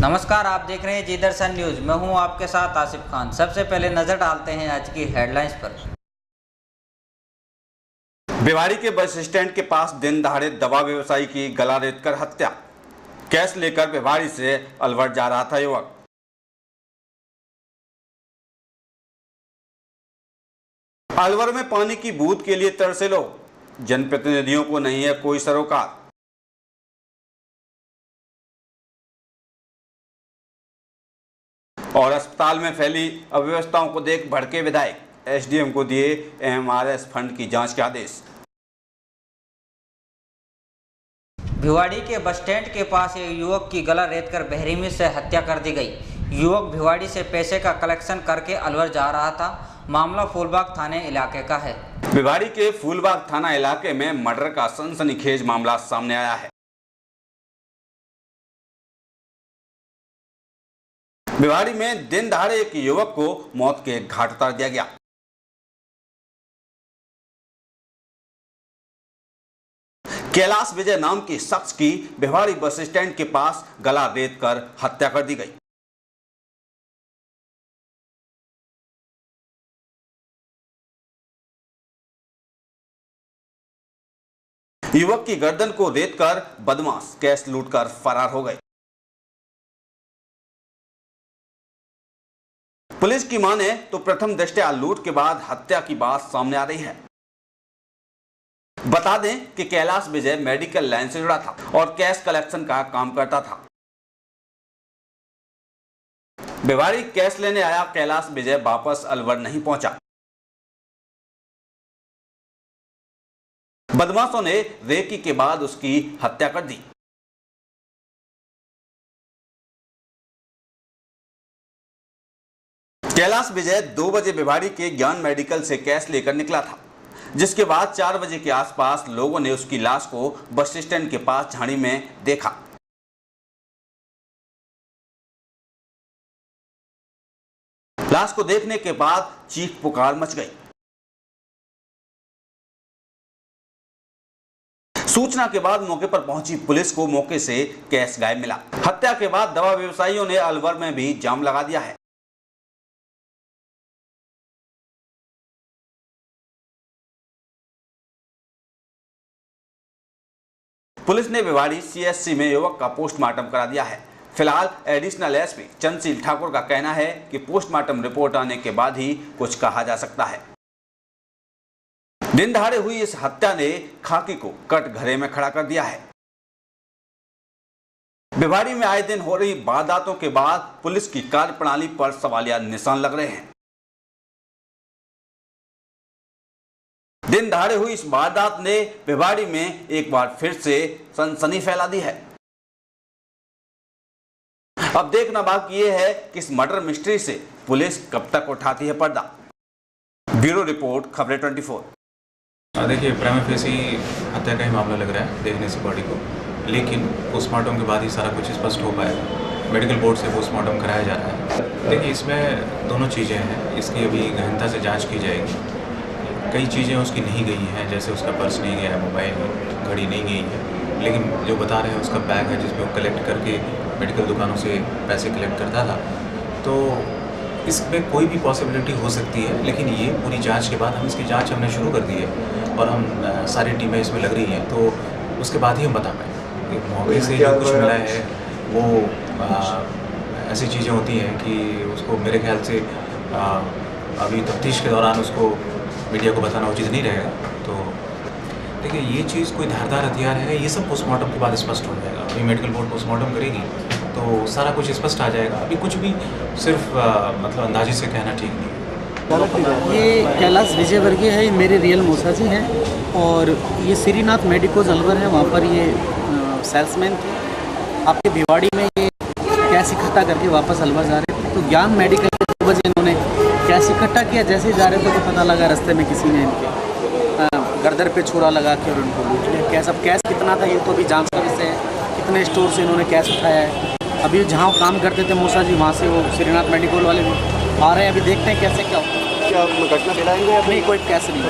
नमस्कार, आप देख रहे हैं जी दर्शन न्यूज। मैं हूं आपके साथ आसिफ खान। सबसे पहले नजर डालते हैं आज की हेडलाइंस पर। भिवाड़ी के बस स्टैंड के पास दिन दहाड़े दवा व्यवसायी की गला रेतकर हत्या। कैश लेकर भिवाड़ी से अलवर जा रहा था युवक। अलवर में पानी की बूंद के लिए तरसे लोग, जनप्रतिनिधियों को नहीं है कोई सरोकार। और अस्पताल में फैली अव्यवस्थाओं को देख भड़के विधायक, एसडीएम को दिए एमआरएस फंड की जांच के आदेश। भिवाड़ी के बस स्टैंड के पास एक युवक की गला रेतकर बेरहमी से हत्या कर दी गई। युवक भिवाड़ी से पैसे का कलेक्शन करके अलवर जा रहा था। मामला फूलबाग थाने इलाके का है। भिवाड़ी के फूलबाग थाना इलाके में मर्डर का सनसनीखेज मामला सामने आया है। भिवाड़ी में दिन दहाड़े एक युवक को मौत के घाट उतार दिया गया। कैलाश विजय नाम की शख्स की भिवाड़ी बस स्टैंड के पास गला रेत कर हत्या कर दी गई। युवक की गर्दन को रेत कर बदमाश कैश लूटकर फरार हो गए। पुलिस की माने तो प्रथम दृष्टया लूट के बाद हत्या की बात सामने आ रही है। बता दें कि कैलाश विजय मेडिकल लाइन से जुड़ा था और कैश कलेक्शन का काम करता था। भिवाड़ी कैश लेने आया कैलाश विजय वापस अलवर नहीं पहुंचा। बदमाशों ने रेकी के बाद उसकी हत्या कर दी। कैलाश विजय 2 बजे भिवाड़ी के ज्ञान मेडिकल से कैश लेकर निकला था, जिसके बाद 4 बजे के आसपास लोगों ने उसकी लाश को बस स्टैंड के पास झाड़ी में देखा। लाश को देखने के बाद चीख पुकार मच गई। सूचना के बाद मौके पर पहुंची पुलिस को मौके से कैश गायब मिला। हत्या के बाद दवा व्यवसायियों ने अलवर में भी जाम लगा दिया है। पुलिस ने भिवाड़ी सीएचसी में युवक का पोस्टमार्टम करा दिया है। फिलहाल एडिशनल एसपी चंद्रशील ठाकुर का कहना है कि पोस्टमार्टम रिपोर्ट आने के बाद ही कुछ कहा जा सकता है। दिन दहाड़े हुई इस हत्या ने खाकी को कटघरे में खड़ा कर दिया है। भिवाड़ी में आए दिन हो रही वारदातों के बाद पुलिस की कार्यप्रणाली पर सवालिया निशान लग रहे हैं। दिन दहाड़े हुई इस वारदात ने भिवाड़ी में एक बार फिर से सनसनी फैला दी है। अब देखना बाकी ये है कि इस मर्डर मिस्ट्री से पुलिस कब तक उठाती है पर्दा। ब्यूरो रिपोर्ट, खबरें 24। देखिए, प्राइमा फेसी हत्या का ही मामला लग रहा है देखने से बॉडी को, लेकिन पोस्टमार्टम के बाद ही सारा कुछ स्पष्ट हो पाएगा। मेडिकल बोर्ड से पोस्टमार्टम कराया जा रहा है। देखिए, इसमें दोनों चीज़ें हैं, इसकी अभी गहनता से जांच की जाएगी। कई चीज़ें उसकी नहीं गई हैं, जैसे उसका पर्स नहीं गया, मोबाइल घड़ी नहीं गई है, लेकिन जो बता रहे हैं उसका बैग है जिसमें वो कलेक्ट करके मेडिकल दुकानों से पैसे कलेक्ट करता था। तो इसमें कोई भी पॉसिबिलिटी हो सकती है, लेकिन ये पूरी जांच के बाद हमने शुरू कर दी है और हम सारी टीमें इसमें लग रही हैं, तो उसके बाद ही हम बता पाएंगे। मौके से जो कुछ मिला है वो ऐसी चीज़ें होती हैं कि उसको मेरे ख्याल से अभी तफ्तीश के दौरान उसको मीडिया को बताना उचित नहीं रहेगा। तो देखिए, ये चीज़ कोई धारदार हथियार है, ये सब पोस्टमार्टम के बाद स्पष्ट हो जाएगा। अभी मेडिकल बोर्ड पोस्टमार्टम करेगी तो सारा कुछ स्पष्ट आ जाएगा। अभी कुछ भी सिर्फ मतलब अंदाजे से कहना ठीक नहीं। ये कैलाश विजय वर्गीय है, ये मेरे रियल मौसा जी हैं और ये श्रीनाथ मेडिकोज अलवर है, वहाँ पर ये सेल्समैन थे। आपके भिवाड़ी में ये कैश इकट्ठा करके वापस अलवर जा रहे थे, तो ज्ञान मेडिकल के 2 बजे इन्होंने कैश इकट्ठा किया। जैसे ही जा रहे थे तो पता लगा रास्ते में किसी ने इनके गर्दन पे छुरा लगा के और उनको लूट लिया कैश। अब कैश कितना था ये तो अभी जांच का विषय है, कितने स्टोर से इन्होंने कैश उठाया है। अभी जहाँ काम करते थे मौसा जी, वहाँ से वो श्रीनाथ मेडिकल वाले भी आ रहे हैं। अभी देखते हैं कैसे क्या होता है। क्या घटना दिलाएंगे या नहीं, कोई कैश नहीं,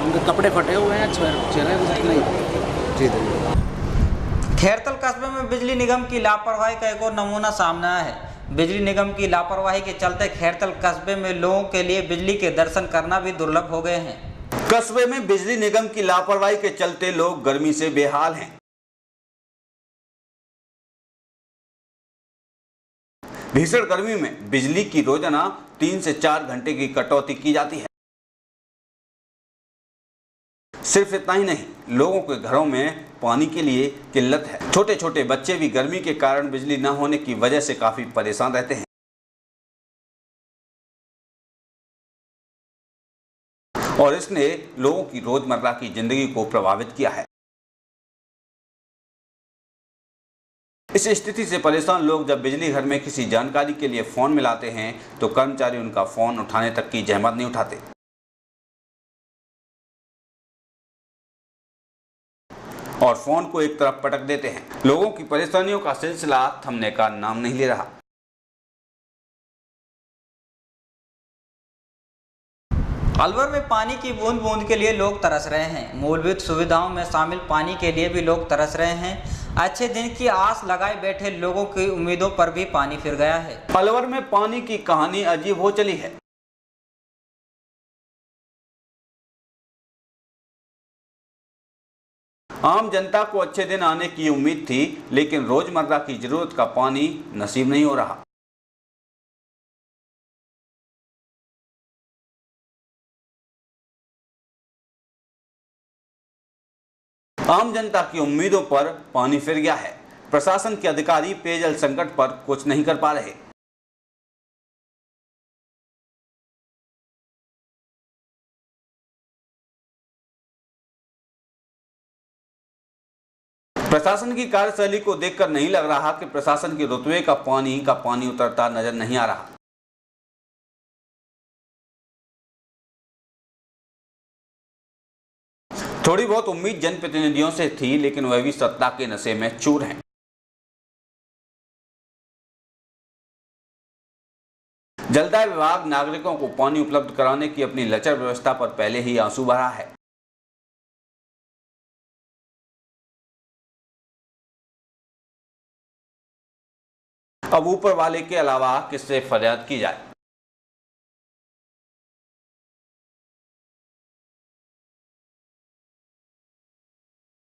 उनके कपड़े फटे हुए हैं, चेहरे नहीं। जी। खैरतल कस्बे में बिजली निगम की लापरवाही का एक और नमूना सामने आया है। बिजली निगम की लापरवाही के चलते खैरतल कस्बे में लोगों के लिए बिजली के दर्शन करना भी दुर्लभ हो गए हैं। कस्बे में बिजली निगम की लापरवाही के चलते लोग गर्मी से बेहाल हैं। भीषण गर्मी में बिजली की रोजाना 3 से 4 घंटे की कटौती की जाती है। सिर्फ इतना ही नहीं, लोगों के घरों में पानी के लिए किल्लत है। छोटे छोटे बच्चे भी गर्मी के कारण बिजली न होने की वजह से काफी परेशान रहते हैं और इसने लोगों की रोजमर्रा की जिंदगी को प्रभावित किया है। इस स्थिति से परेशान लोग जब बिजली घर में किसी जानकारी के लिए फोन मिलाते हैं तो कर्मचारी उनका फोन उठाने तक की जहमत नहीं उठाते और फोन को एक तरफ पटक देते हैं। लोगों की परेशानियों का सिलसिला थमने का नाम नहीं ले रहा। अलवर में पानी की बूंद बूंद के लिए लोग तरस रहे हैं। मूलभूत सुविधाओं में शामिल पानी के लिए भी लोग तरस रहे हैं। अच्छे दिन की आस लगाए बैठे लोगों की उम्मीदों पर भी पानी फिर गया है। अलवर में पानी की कहानी अजीब हो चली है। आम जनता को अच्छे दिन आने की उम्मीद थी, लेकिन रोजमर्रा की जरूरत का पानी नसीब नहीं हो रहा। आम जनता की उम्मीदों पर पानी फिर गया है। प्रशासन के अधिकारी पेयजल संकट पर कुछ नहीं कर पा रहे। प्रशासन की कार्यशैली को देखकर नहीं लग रहा कि प्रशासन के रुतबे का पानी उतरता नजर नहीं आ रहा। थोड़ी बहुत उम्मीद जनप्रतिनिधियों से थी, लेकिन वह भी सत्ता के नशे में चूर हैं। जलदाय विभाग नागरिकों को पानी उपलब्ध कराने की अपनी लचर व्यवस्था पर पहले ही आंसू भरा है। अब ऊपर वाले के अलावा किससे फरियाद की जाए।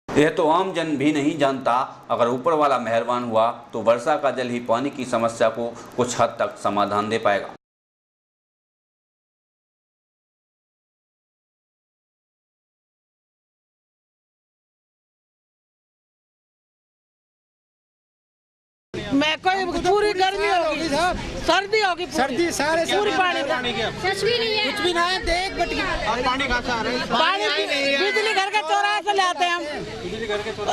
यह तो आम जन भी नहीं जानता। अगर ऊपर वाला मेहरबान हुआ तो वर्षा का जल ही पानी की समस्या को कुछ हद तक समाधान दे पाएगा। मैं कोई पूरी गर्मी होगी, सर्दी होगी, सर्दी सारे पूरी पानी कुछ भी नहीं है, कुछ भी ना है। देख बट पानी कहाँ से आ रहा है? पानी बिजली घर के चौराहे से लाते हैं हम।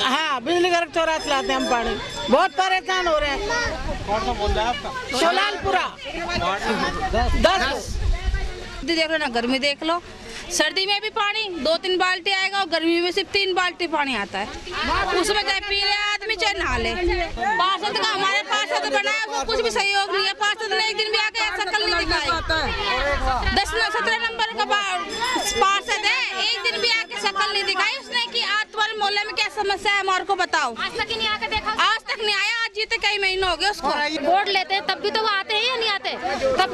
हाँ, बिजली घर के चौराहे से लाते हैं हम पानी। बहुत परेशान हो रहे हैं। कौन सा बोल रहा है आपका? सोलालपुरा 10। देख लो ना, गर्मी देख लो। सर्दी में भी पानी 2-3 बाल्टी आएगा और गर्मी में सिर्फ 3 बाल्टी पानी आता है। उसमें चाहे पी ले आदमी चाहे नहा ले। पार्षद का हमारे पार्षद बना है, वो कुछ भी सहयोग नहीं है। पार्षद ने एक दिन भी आके शकल नहीं दिखाई। 10-17 नंबर का पार्षद है, एक दिन भी आके शकल नहीं दिखाई उसने कि आज तुम्हारे मोहल्ले में क्या समस्या है हमारे को बताओ। आज तक नहीं आके देखा, आज तक नहीं आया। आज जीते कई महीने हो गए उसको। वोट लेते हैं तब भी तो वो आते हैं या नहीं आते? तब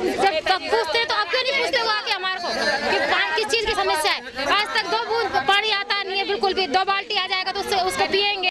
पूछते तो अब क्यों नहीं पूछते वो आके हमारे को कि किस चीज की समस्या है? आज तक 2 बूंद पानी आता नहीं है बिल्कुल भी। 2 बाल्टी आ जाएगा तो उसको पिएंगे।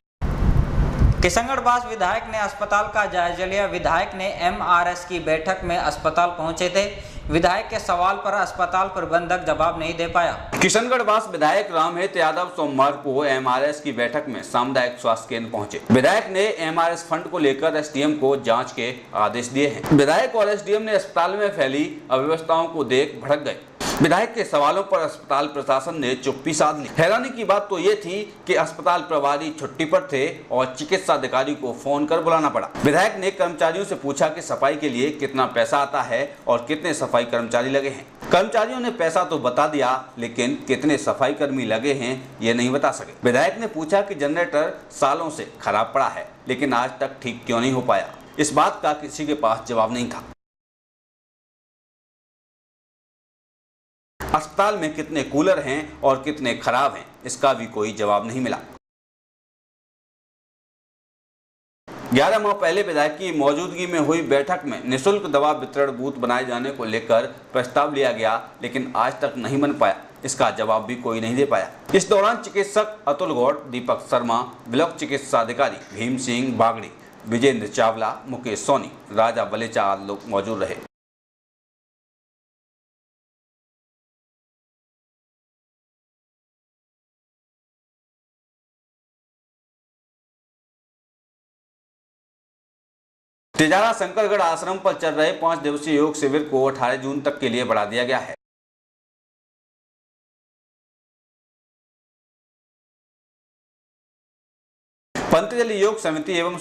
किशनगढ़ बास विधायक ने अस्पताल का जायजा लिया। विधायक ने MRS की बैठक में अस्पताल पहुंचे थे। विधायक के सवाल पर अस्पताल प्रबंधक जवाब नहीं दे पाया। किशनगढ़ बास विधायक रामहेत यादव सोमवार को MRS की बैठक में सामुदायिक स्वास्थ्य केंद्र पहुंचे। विधायक ने MRS फंड को लेकर SDM को जांच के आदेश दिए हैं। विधायक और SDM ने अस्पताल में फैली अव्यवस्थाओं को देख भड़क गए। विधायक के सवालों पर अस्पताल प्रशासन ने चुप्पी साध ली। हैरानी की बात तो ये थी कि अस्पताल प्रभारी छुट्टी पर थे और चिकित्सा अधिकारी को फोन कर बुलाना पड़ा। विधायक ने कर्मचारियों से पूछा कि सफाई के लिए कितना पैसा आता है और कितने सफाई कर्मचारी लगे हैं। कर्मचारियों ने पैसा तो बता दिया, लेकिन कितने सफाई कर्मी लगे हैं ये नहीं बता सके। विधायक ने पूछा कि जनरेटर सालों से खराब पड़ा है, लेकिन आज तक ठीक क्यों नहीं हो पाया। इस बात का किसी के पास जवाब नहीं था। अस्पताल में कितने कूलर हैं और कितने खराब हैं, इसका भी कोई जवाब नहीं मिला। 11 माह पहले विधायक की मौजूदगी में हुई बैठक में निःशुल्क दवा वितरण बूथ बनाए जाने को लेकर प्रस्ताव लिया गया, लेकिन आज तक नहीं बन पाया। इसका जवाब भी कोई नहीं दे पाया। इस दौरान चिकित्सक अतुल गौड़, दीपक शर्मा, ब्लॉक चिकित्सा अधिकारी भीम सिंह बागड़ी, विजेंद्र चावला, मुकेश सोनी, राजा बलेचा आदि लोग मौजूद रहे। तेजारा शंकरगढ़ आश्रम पर चल रहे 5 दिवसीय योग शिविर को 18 जून तक के लिए बढ़ा दिया गया है। पतंजलि योग समिति एवं